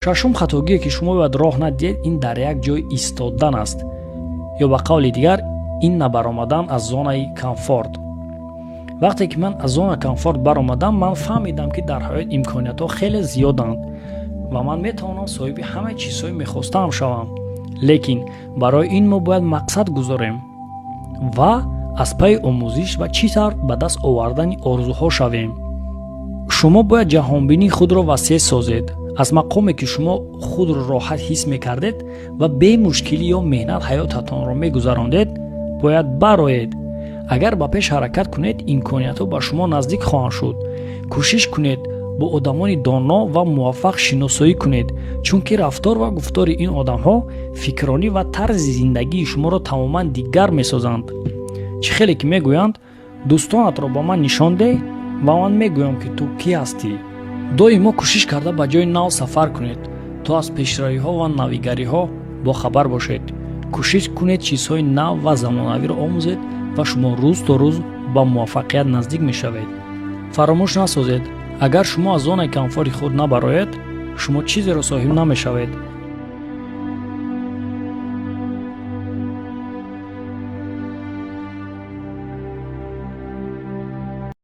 шашум хатогие ки шумо бояд роҳ надиҳед, ин дар як ҷой истодан аст, ё ба қавли дигар ин набаромадан аз зонаи комфорт. вақте ки ман аз зонаи комфорт баромадам, ман фаҳмидам ки дар ҳаёт имкониятҳо хеле зиёданд ва ман метавонам соҳиби ҳамаи чизҳои мехостаам шавам. лекин барои ин мо бояд мақсад гузорем ва аз пайи омӯзиш ва чӣ тавр ба даст овардани орзуҳо шавем. шумо бояд ҷаҳонбинии худро васеъ созед. аз мақоме ки шумо худро роҳат ҳис мекардед ва бе мушкилӣ ё меҳнат ҳаётатонро мегузарондед, бояд бароед. агар ба пеш ҳаракат кунед, имкониятҳо ба шумо наздик хоҳанд шуд. кӯшиш кунед бо одамони доно ва муваффақ шиносоӣ кунед, чунки рафтор ва гуфтори ин одамҳо фикрронӣ ва тарзи зиндагии шуморо тамоман дигар месозанд. чӣ хеле ки мегӯянд, дӯстонатро ба ман нишон деҳ ва ман мегӯям ки ту кӣ ҳастӣ. доимо кӯшиш карда ба ҷои нав сафар кунед, то аз пешравиҳо ва навигариҳо бохабар бошед. кӯшиш кунед чизҳои нав ва замонавиро омӯзед ва шумо рӯз то рӯз ба муваффақият наздик мешавед. фаромӯш насозед, агар шумо аз зонаи комфорти худ набароед, шумо чизеро соҳиб намешавед.